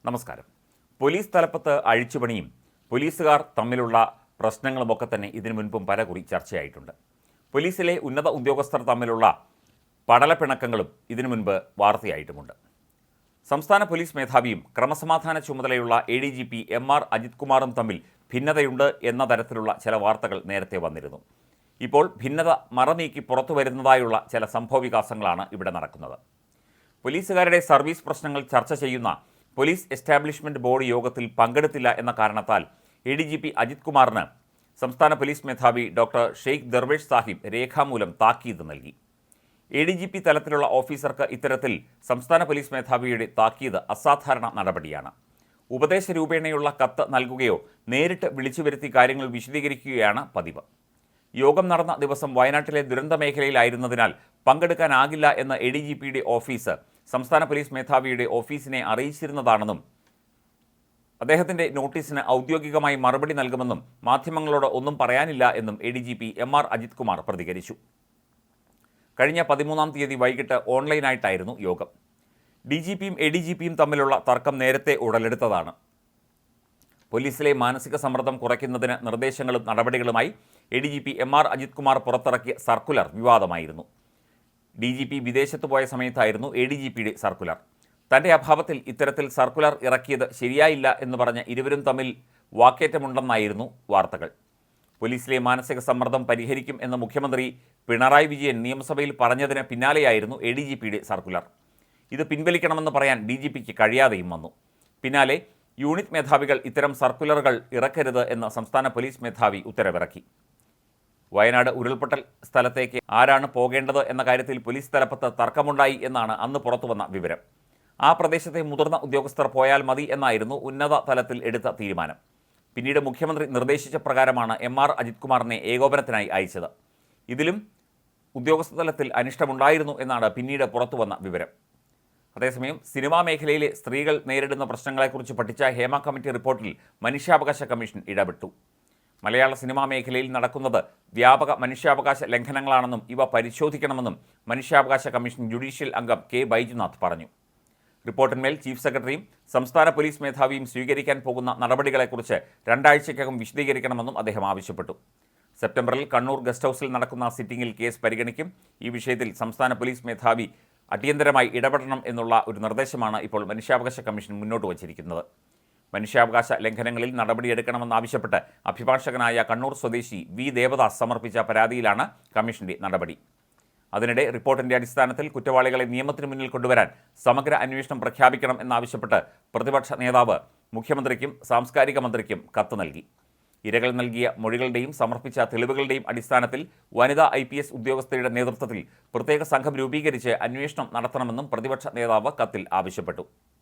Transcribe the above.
നമസ്കാരം. പോലീസ് തലപ്പത്ത് അഴിച്ചുപണിയും പോലീസുകാർ തമ്മിലുള്ള പ്രശ്നങ്ങളുമൊക്കെ തന്നെ ഇതിനു മുൻപും പലകുറി ചർച്ചയായിട്ടുണ്ട്. പോലീസിലെ ഉന്നത ഉദ്യോഗസ്ഥർ തമ്മിലുള്ള പടലപ്പിണക്കങ്ങളും ഇതിനു മുൻപ് വാർത്തയായിട്ടുമുണ്ട്. സംസ്ഥാന പോലീസ് മേധാവിയും ക്രമസമാധാന ചുമതലയുള്ള ADGP MR അജിത് കുമാറും തമ്മിൽ ഭിന്നതയുണ്ട് എന്ന തരത്തിലുള്ള ചില വാർത്തകൾ നേരത്തെ വന്നിരുന്നു. ഇപ്പോൾ ഭിന്നത മറനീക്കി പുറത്തു വരുന്നതായുള്ള ചില സംഭവവികാസങ്ങളാണ് ഇവിടെ നടക്കുന്നത്. പോലീസുകാരുടെ സർവീസ് പ്രശ്നങ്ങൾ ചർച്ച ചെയ്യുന്ന പോലീസ് എസ്റ്റാബ്ലിഷ്മെൻറ്റ് ബോർഡ് യോഗത്തിൽ പങ്കെടുത്തില്ല എന്ന കാരണത്താൽ ADGP അജിത് കുമാറിന് സംസ്ഥാന പോലീസ് മേധാവി ഡോക്ടർ ഷെയ്ഖ് ദർവേഷ് സാഹിബ് രേഖാമൂലം താക്കീത് നൽകി. ADGP തലത്തിലുള്ള ഓഫീസർക്ക് ഇത്തരത്തിൽ സംസ്ഥാന പോലീസ് മേധാവിയുടെ താക്കീത് അസാധാരണ നടപടിയാണ്. ഉപദേശ രൂപേണയുള്ള കത്ത് നൽകുകയോ നേരിട്ട് വിളിച്ചു വരുത്തി കാര്യങ്ങൾ വിശദീകരിക്കുകയാണ് പതിവ്. യോഗം നടന്ന ദിവസം വയനാട്ടിലെ ദുരന്ത മേഖലയിലായിരുന്നതിനാൽ പങ്കെടുക്കാനാകില്ല എന്ന് ADGPയുടെ ഓഫീസ് സംസ്ഥാന പോലീസ് മേധാവിയുടെ ഓഫീസിനെ അറിയിച്ചിരുന്നതാണെന്നും അദ്ദേഹത്തിൻ്റെ നോട്ടീസിന് ഔദ്യോഗികമായി മറുപടി നൽകുമെന്നും മാധ്യമങ്ങളോട് ഒന്നും പറയാനില്ല എന്നും ADGP MR അജിത് കുമാർ പ്രതികരിച്ചു. കഴിഞ്ഞ 13-ാം തീയതി വൈകിട്ട് ഓൺലൈനായിട്ടായിരുന്നു യോഗം. DGPയും ADGPയും തമ്മിലുള്ള തർക്കം നേരത്തെ ഉടലെടുത്തതാണ്. പോലീസിലെ മാനസിക സമ്മർദ്ദം കുറയ്ക്കുന്നതിന് നിർദ്ദേശങ്ങളും നടപടികളുമായി ADGP MR അജിത് കുമാർ പുറത്തിറക്കിയ സർക്കുലർ വിവാദമായിരുന്നു. DGP വിദേശത്ത് പോയ സമയത്തായിരുന്നു ADGPയുടെ സർക്കുലർ. തൻ്റെ അഭാവത്തിൽ ഇത്തരത്തിൽ സർക്കുലർ ഇറക്കിയത് ശരിയായില്ല എന്ന് പറഞ്ഞ് ഇരുവരും തമ്മിൽ വാക്കേറ്റമുണ്ടെന്നായിരുന്നു വാർത്തകൾ. പോലീസിലെ മാനസിക സമ്മർദ്ദം പരിഹരിക്കും എന്ന് മുഖ്യമന്ത്രി പിണറായി വിജയൻ നിയമസഭയിൽ പറഞ്ഞതിന് പിന്നാലെയായിരുന്നു ADGPയുടെ സർക്കുലർ. ഇത് പിൻവലിക്കണമെന്ന് പറയാൻ DGPക്ക് കഴിയാതെയും വന്നു. പിന്നാലെ യൂണിറ്റ് മേധാവികൾ ഇത്തരം സർക്കുലറുകൾ ഇറക്കരുത് എന്ന് സംസ്ഥാന പോലീസ് മേധാവി ഉത്തരവിറക്കി. വയനാട് ഉരുൾപൊട്ടൽ സ്ഥലത്തേക്ക് ആരാണ് പോകേണ്ടത് എന്ന കാര്യത്തിൽ പോലീസ് തലപ്പത്ത് തർക്കമുണ്ടായി എന്നാണ് അന്ന് പുറത്തുവന്ന വിവരം. ആ പ്രദേശത്തെ മുതിർന്ന ഉദ്യോഗസ്ഥർ പോയാൽ മതി എന്നായിരുന്നു ഉന്നത തലത്തിൽ എടുത്ത തീരുമാനം. പിന്നീട് മുഖ്യമന്ത്രി നിർദ്ദേശിച്ച പ്രകാരമാണ് MR അജിത് കുമാറിനെ ഏകോപനത്തിനായി അയച്ചത്. ഇതിലും ഉദ്യോഗസ്ഥ തലത്തിൽ അനിഷ്ടമുണ്ടായിരുന്നു എന്നാണ് പിന്നീട് പുറത്തുവന്ന വിവരം. അതേസമയം സിനിമാ മേഖലയിലെ സ്ത്രീകൾ നേരിടുന്ന പ്രശ്നങ്ങളെക്കുറിച്ച് പഠിച്ച ഹേമ കമ്മിറ്റി റിപ്പോർട്ടിൽ മനുഷ്യാവകാശ കമ്മീഷൻ ഇടപെട്ടു. മലയാള സിനിമാ മേഖലയിൽ നടക്കുന്നത് വ്യാപക മനുഷ്യാവകാശ ലംഘനങ്ങളാണെന്നും ഇവ പരിശോധിക്കണമെന്നും മനുഷ്യാവകാശ കമ്മീഷൻ ജുഡീഷ്യൽ അംഗം K. ബൈജുനാഥ് പറഞ്ഞു. റിപ്പോർട്ടിന്മേൽ ചീഫ് സെക്രട്ടറിയും സംസ്ഥാന പോലീസ് മേധാവിയും സ്വീകരിക്കാൻ പോകുന്ന നടപടികളെക്കുറിച്ച് 2 ആഴ്ചയ്ക്കകം വിശദീകരിക്കണമെന്നും അദ്ദേഹം ആവശ്യപ്പെട്ടു. സെപ്റ്റംബറിൽ കണ്ണൂർ ഗസ്റ്റ് ഹൗസിൽ നടക്കുന്ന സിറ്റിംഗിൽ കേസ് പരിഗണിക്കും. ഈ വിഷയത്തിൽ സംസ്ഥാന പോലീസ് മേധാവി അടിയന്തരമായി ഇടപെടണം എന്നുള്ള ഒരു നിർദ്ദേശമാണ് ഇപ്പോൾ മനുഷ്യാവകാശ കമ്മീഷൻ മുന്നോട്ട് വച്ചിരിക്കുന്നത്. മനുഷ്യാവകാശ ലംഘനങ്ങളിൽ നടപടിയെടുക്കണമെന്നാവശ്യപ്പെട്ട് അഭിഭാഷകനായ കണ്ണൂർ സ്വദേശി V. ദേവദാസ് സമർപ്പിച്ച പരാതിയിലാണ് കമ്മീഷന്റെ നടപടി. അതിനിടെ റിപ്പോർട്ടിന്റെ അടിസ്ഥാനത്തിൽ കുറ്റവാളികളെ നിയമത്തിന് മുന്നിൽ കൊണ്ടുവരാൻ സമഗ്ര അന്വേഷണം പ്രഖ്യാപിക്കണം എന്നാവശ്യപ്പെട്ട് പ്രതിപക്ഷ നേതാവ് മുഖ്യമന്ത്രിക്കും സാംസ്കാരിക മന്ത്രിക്കും കത്ത് നൽകി. ഇരകൾ നൽകിയ മൊഴികളുടെയും സമർപ്പിച്ച തെളിവുകളുടെയും അടിസ്ഥാനത്തിൽ വനിതാ IPS ഉദ്യോഗസ്ഥരുടെ നേതൃത്വത്തിൽ പ്രത്യേക സംഘം രൂപീകരിച്ച് അന്വേഷണം നടത്തണമെന്നും പ്രതിപക്ഷ നേതാവ് കത്തിൽ ആവശ്യപ്പെട്ടു.